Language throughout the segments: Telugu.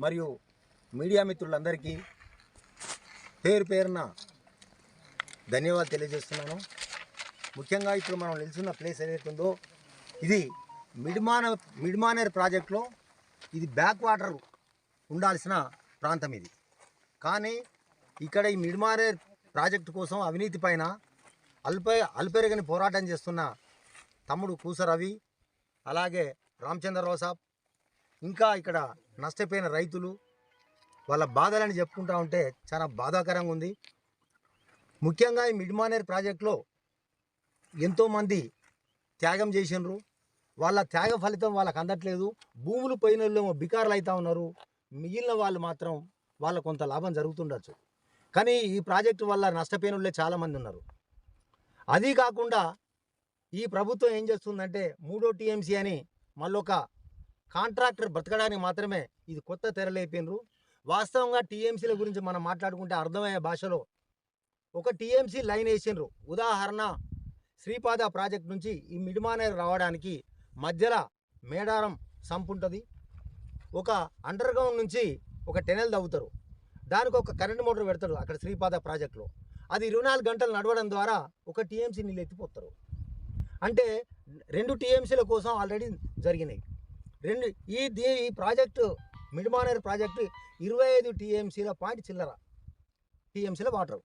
మరియు మీడియా మిత్రులందరికీ పేరు పేరున ధన్యవాదాలు తెలియజేస్తున్నాను. ముఖ్యంగా ఇప్పుడు మనం నిల్చున్న ప్లేస్ ఏదైతే ఉందో ఇది మిడ్మానేర్ ప్రాజెక్టులో ఇది బ్యాక్ వాటర్ ఉండాల్సిన ప్రాంతం ఇది. కానీ ఇక్కడ ఈ మిడ్మానేర్ ప్రాజెక్టు కోసం అవినీతి పైన అల్పెరగని పోరాటం చేస్తున్న తమ్ముడు కూస రవి, అలాగే రామచంద్రరావు సాబ్, ఇంకా ఇక్కడ నష్టపోయిన రైతులు వాళ్ళ బాధలని చెప్పుకుంటూ ఉంటే చాలా బాధాకరంగా ఉంది. ముఖ్యంగా ఈ మిడ్మానేర్ ప్రాజెక్టులో ఎంతోమంది త్యాగం చేసినారు. వాళ్ళ త్యాగ ఫలితం వాళ్ళకు అందట్లేదు. భూములు పోయిన వాళ్ళేమో బికారులు అవుతూ ఉన్నారు. మిగిలిన వాళ్ళు మాత్రం వాళ్ళ కొంత లాభం జరుగుతుండొచ్చు. కానీ ఈ ప్రాజెక్టు వల్ల నష్టపోయిన వాళ్ళే చాలామంది ఉన్నారు. అది కాకుండా ఈ ప్రభుత్వం ఏం చేస్తుందంటే 3వ టీఎంసీ అని మళ్ళొక కాంట్రాక్టర్ బ్రతకడానికి మాత్రమే ఇది కొత్త తెరలేపినరు. వాస్తవంగా టీఎంసీల గురించి మనం మాట్లాడుకుంటే అర్థమయ్యే భాషలో ఒక టీఎంసీ లైన్ వేసిండ్రు. ఉదాహరణ శ్రీపాద ప్రాజెక్ట్ నుంచి ఈ మిడ్మానేర్ రావడానికి మధ్యలో మేడారం సంపు ఉంటుంది. ఒక అండర్ గ్రౌండ్ నుంచి ఒక టెనెల్ తవ్వుతారు. దానికి ఒక కరెంట్ మోటార్ పెడతారు అక్కడ శ్రీపాద ప్రాజెక్టులో. అది 24 గంటలు నడవడం ద్వారా ఒక టీఎంసీ నీళ్ళు ఎత్తిపోతారు. అంటే 2 టీఎంసీల కోసం ఆల్రెడీ జరిగినాయి. ఈ ప్రాజెక్టు మిడ్మానేర్ ప్రాజెక్టు 25 టీఎంసీల పాయింట్ చిల్లర టీఎంసీల వాటర్.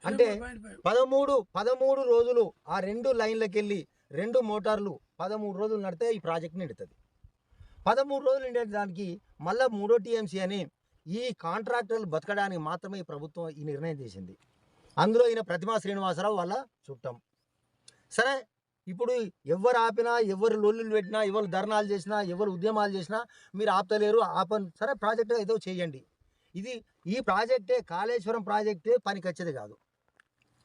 అంటే 13 రోజులు ఆ 2 లైన్లకు వెళ్ళి 2 మోటార్లు 13 రోజులు నడితే ఈ ప్రాజెక్ట్ నిండుతుంది. 13 రోజులు నిండడానికి మళ్ళీ 3వ టీఎంసీ అని ఈ కాంట్రాక్టర్లు బతకడానికి మాత్రమే ఈ ప్రభుత్వం ఈ నిర్ణయం చేసింది. అందులో ఈయన ప్రతిమా శ్రీనివాసరావు వాళ్ళ చుట్టం. సరే, ఇప్పుడు ఎవరు ఆపినా, ఎవరు లొల్లులు పెట్టినా, ఎవరు ధర్నాలు చేసినా, ఎవరు ఉద్యమాలు చేసినా మీరు ఆపలేరు. సరే, ప్రాజెక్టు ఏదో చేయండి. ఈ ప్రాజెక్టే కాళేశ్వరం ప్రాజెక్టే పనికొచ్చేది కాదు.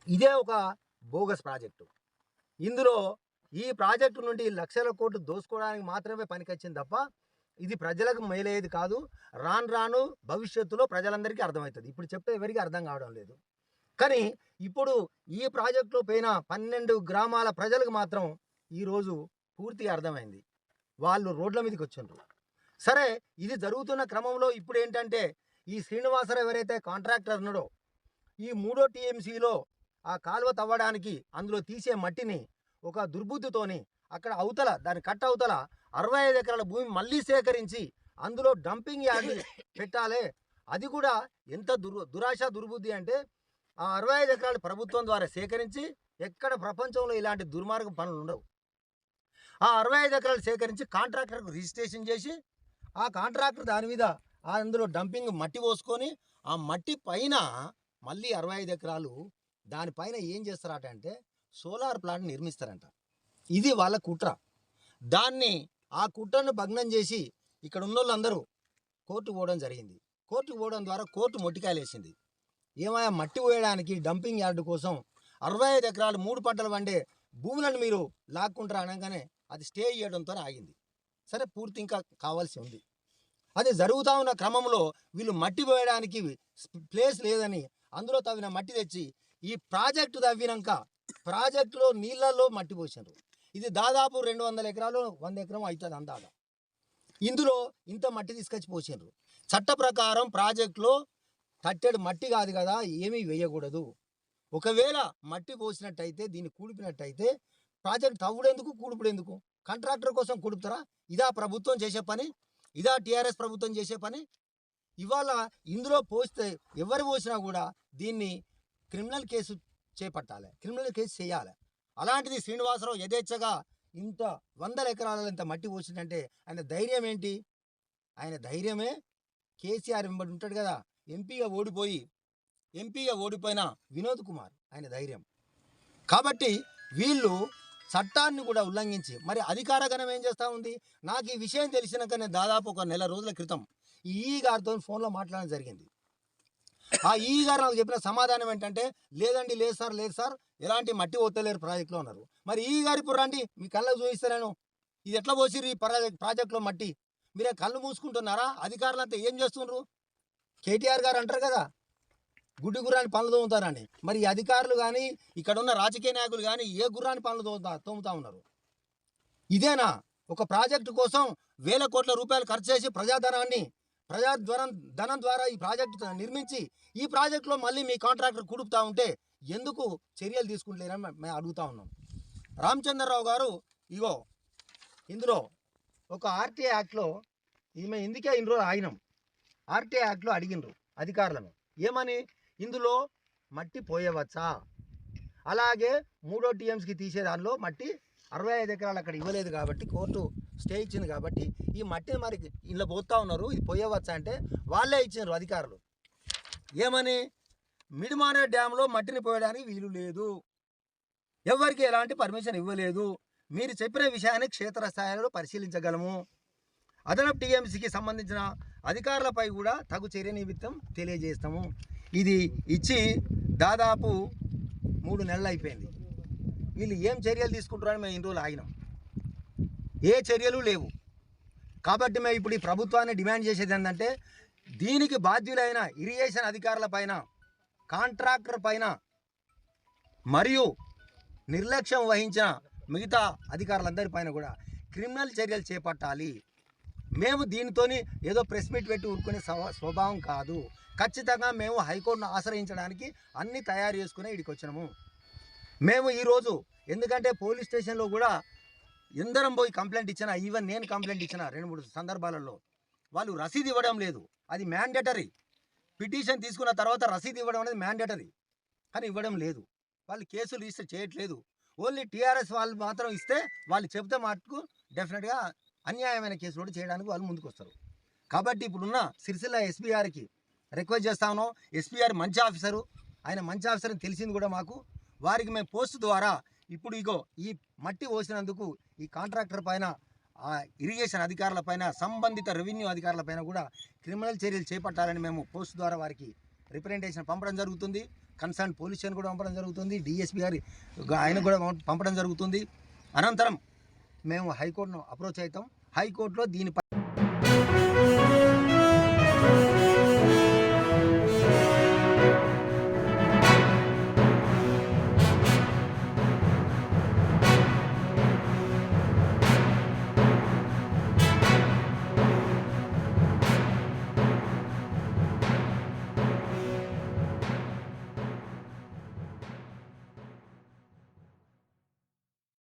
ఇదే ఒక బోగస్ ప్రాజెక్టు. ఇందులో ఈ ప్రాజెక్టు నుండి లక్షల కోట్లు దోసుకోవడానికి మాత్రమే పనికొచ్చింది తప్ప ఇది ప్రజలకు మేలయ్యేది కాదు. రాను భవిష్యత్తులో ప్రజలందరికీ అర్థమవుతుంది. ఇప్పుడు చెప్తే ఎవరికి అర్థం కావడం లేదు. కానీ ఇప్పుడు ఈ ప్రాజెక్టులో పోయిన 12 గ్రామాల ప్రజలకు మాత్రం ఈరోజు పూర్తిగా అర్థమైంది. వాళ్ళు రోడ్ల మీదకి వచ్చిండ్రు. సరే, ఇది జరుగుతున్న క్రమంలో ఇప్పుడు ఏంటంటే ఈ శ్రీనివాసరావు ఎవరైతే కాంట్రాక్టర్ ఉన్నాడో ఈ 3వ టీఎంసీలో ఆ కాలువ తవ్వడానికి అందులో తీసే మట్టిని ఒక దుర్బుద్ధితోని అక్కడ అవతల దాని కట్ట అవతల 65 ఎకరాల భూమి మళ్ళీ సేకరించి అందులో డంపింగ్ యార్డ్ పెట్టాలి. అది కూడా ఎంత దురాశ దుర్బుద్ధి అంటే ఆ 65 ఎకరాలు ప్రభుత్వం ద్వారా సేకరించి ఎక్కడ ప్రపంచంలో ఇలాంటి దుర్మార్గం పనులు ఉండవు. ఆ 65 ఎకరాలు సేకరించి కాంట్రాక్టర్కు రిజిస్ట్రేషన్ చేసి ఆ కాంట్రాక్టర్ దాని మీద అందులో డంపింగ్ మట్టి పోసుకొని ఆ మట్టి పైన మళ్ళీ 65 ఎకరాలు దానిపైన ఏం చేస్తారట అంటే సోలార్ ప్లాంట్ నిర్మిస్తారంట. ఇది వాళ్ళ కుట్ర. ఆ కుట్రను భగ్నం చేసి ఇక్కడ ఉన్న వాళ్ళందరూ కోర్టుకు పోవడం జరిగింది. కోర్టుకు పోవడం ద్వారా కోర్టు మొట్టికాయలు వేసింది. ఏమయ్యా, మట్టి పోయడానికి డంపింగ్ యార్డు కోసం 65 ఎకరాలు 3 పంటలు పండే భూములను మీరు లాక్కుంటారు అనగానే అది స్టే చేయడంతో ఆగింది. సరే, పూర్తి ఇంకా కావాల్సి ఉంది. అది జరుగుతూ ఉన్న క్రమంలో వీళ్ళు మట్టి పోయడానికి ప్లేస్ లేదని అందులో తవ్విన మట్టి తెచ్చి ఈ ప్రాజెక్టు తవ్వినాక ప్రాజెక్టులో నీళ్ళల్లో మట్టి పోసారు. ఇది దాదాపు 200 ఎకరాలు 100 ఎకరం అవుతుంది అందాక. ఇందులో ఇంత మట్టి తీసుకొచ్చి పోసారు. చట్ట ప్రకారం ప్రాజెక్టులో కట్టెడు మట్టి కాదు కదా, ఏమీ వేయకూడదు. ఒకవేళ మట్టి పోసినట్టయితే దీన్ని కూడిపినట్టయితే ప్రాజెక్ట్ తవ్వుడెందుకు కూడుపుడెందుకు? కాంట్రాక్టర్ కోసం కూడుపుతారా? ఇదా ప్రభుత్వం చేసే పని? ఇదా టీఆర్ఎస్ ప్రభుత్వం చేసే పని? ఇవాళ ఇందులో పోస్తే ఎవరు పోసినా కూడా దీన్ని క్రిమినల్ కేసు చేపట్టాలి, క్రిమినల్ కేసు చేయాలి. అలాంటిది శ్రీనివాసరావు యథేచ్ఛగా ఇంత 100 ఎకరాల ఇంత మట్టి పోసిందంటే ఆయన ధైర్యం ఏంటి? ఆయన ధైర్యమే కేసీఆర్ వెంబడి ఉంటాడు కదా, ఎంపీగా ఓడిపోయిన వినోద్ కుమార్ ఆయన ధైర్యం. కాబట్టి వీళ్ళు చట్టాన్ని కూడా ఉల్లంఘించి మరి అధికారగణం ఏం చేస్తూ ఉంది? నాకు ఈ విషయం తెలిసినాక నేను దాదాపు ఒక నెల రోజుల క్రితం ఈ గారితో ఫోన్లో మాట్లాడడం జరిగింది. ఆ ఈ గారు నాకు చెప్పిన సమాధానం ఏంటంటే లేదు సార్ ఎలాంటి మట్టి పోతలేరు ప్రాజెక్టులో ఉన్నారు. మరి ఈ గారు ఇప్పుడు రండి, మీ కళ్ళకు చూపిస్తాను ఇది ఎట్లా పోసిర్రు ఈ ప్రాజెక్టులో మట్టి. మీరే కళ్ళు మూసుకుంటున్నారా? అధికారులంతా ఏం చేస్తున్నారు? కేటీఆర్ గారు అంటారు కదా గుడ్డి గుర్రాన్ని పనులు తోముతారని. మరి ఈ అధికారులు కానీ ఇక్కడ ఉన్న రాజకీయ నాయకులు కానీ ఏ గుర్రాన్ని పనులు తోముతా ఉన్నారు? ఇదేనా ఒక ప్రాజెక్టు కోసం వేల కోట్ల రూపాయలు ఖర్చు చేసి ప్రజా ధనం ద్వారా ఈ ప్రాజెక్టు నిర్మించి ఈ ప్రాజెక్టులో మళ్ళీ మీ కాంట్రాక్టర్ కుడుపుతా ఉంటే ఎందుకు చర్యలు తీసుకుంటలేరని మేము అడుగుతా ఉన్నాం. రామచంద్రరావు గారు ఇగో ఇందులో ఒక ఆర్టీఐ యాక్ట్లో ఈమె ఇందుకే ఇన్ని రోజులు ఆగినాం. ఆర్టీఐ యాక్ట్లో అడిగినరు అధికారులను ఏమని, ఇందులో మట్టి పోయవచ్చా, అలాగే 3వ టీఎంసీకి తీసే దానిలో మట్టి 65 ఎకరాలు అక్కడ ఇవ్వలేదు కాబట్టి కోర్టు స్టే ఇచ్చింది కాబట్టి ఈ మట్టిని మరి ఇంట్లో పోతా ఉన్నారు, ఇది పోయవచ్చా అంటే వాళ్ళే ఇచ్చినారు అధికారులు ఏమని, మిడిమానే డ్యాంలో మట్టిని పోయడానికి వీలు లేదు, ఎవరికి ఎలాంటి పర్మిషన్ ఇవ్వలేదు, మీరు చెప్పిన విషయాన్ని క్షేత్రస్థాయిలో పరిశీలించగలము, అదనపు టీఎంసీకి సంబంధించిన అధికారులపై కూడా తగు చర్య నిమిత్తం తెలియజేస్తాము. ఇది ఇచ్చి దాదాపు 3 నెలలు అయిపోయింది. వీళ్ళు ఏం చర్యలు తీసుకుంటారని మేము ఇన్ని రోజులు ఆగినాం. ఏ చర్యలు లేవు. కాబట్టి మేము ఇప్పుడు ఈ ప్రభుత్వాన్ని డిమాండ్ చేసేది ఏంటంటే దీనికి బాధ్యులైన ఇరిగేషన్ అధికారుల పైన, కాంట్రాక్టర్ పైన మరియు నిర్లక్ష్యం వహించిన మిగతా అధికారులందరిపైన కూడా క్రిమినల్ చర్యలు చేపట్టాలి. మేము దీనితో ఏదో ప్రెస్ మీట్ పెట్టి ఊరుకునే స్వభావం కాదు. ఖచ్చితంగా మేము హైకోర్టును ఆశ్రయించడానికి అన్నీ తయారు చేసుకునే ఇక్కడికి వచ్చినాము. మేము ఈరోజు ఎందుకంటే పోలీస్ స్టేషన్లో కూడా ఎందరం పోయి కంప్లైంట్ ఇచ్చినా, ఈవెన్ నేను కంప్లైంట్ ఇచ్చిన 2-3 సందర్భాలలో వాళ్ళు రసీదు ఇవ్వడం లేదు. అది మ్యాండేటరీ. పిటిషన్ తీసుకున్న తర్వాత రసీదు ఇవ్వడం అనేది మ్యాండేటరీ, కానీ ఇవ్వడం లేదు. వాళ్ళు కేసులు రిజిస్టర్ చేయట్లేదు. ఓన్లీ టీఆర్ఎస్ వాళ్ళు మాత్రం ఇస్తే వాళ్ళు చెప్తే మటుకు డెఫినెట్గా అన్యాయమైన కేసులు కూడా చేయడానికి వాళ్ళు ముందుకు వస్తారు. కాబట్టి ఇప్పుడున్న సిరిసిల్ల ఎస్పీ గారికి రిక్వెస్ట్ చేస్తా ఉన్నాం. ఎస్పీ గారు మంచి ఆఫీసరు, ఆయన మంచి ఆఫీసర్ అని తెలిసింది కూడా మాకు. వారికి మేము పోస్ట్ ద్వారా ఇప్పుడు ఇగో ఈ మట్టి పోసినందుకు ఈ కాంట్రాక్టర్ పైన, ఇరిగేషన్ అధికారుల పైన, సంబంధిత రెవెన్యూ అధికారుల పైన కూడా క్రిమినల్ చర్యలు చేపట్టాలని మేము పోస్ట్ ద్వారా వారికి రిప్రజెంటేషన్ పంపడం జరుగుతుంది. కన్సర్న్ పోలీస్ స్టేషన్ కూడా పంపడం జరుగుతుంది. డిఎస్పీ గారి ఆయన కూడా పంపడం జరుగుతుంది. అనంతరం మేము హైకోర్టును అప్రోచ్ అవుతాం. హైకోర్టులో దీనిపై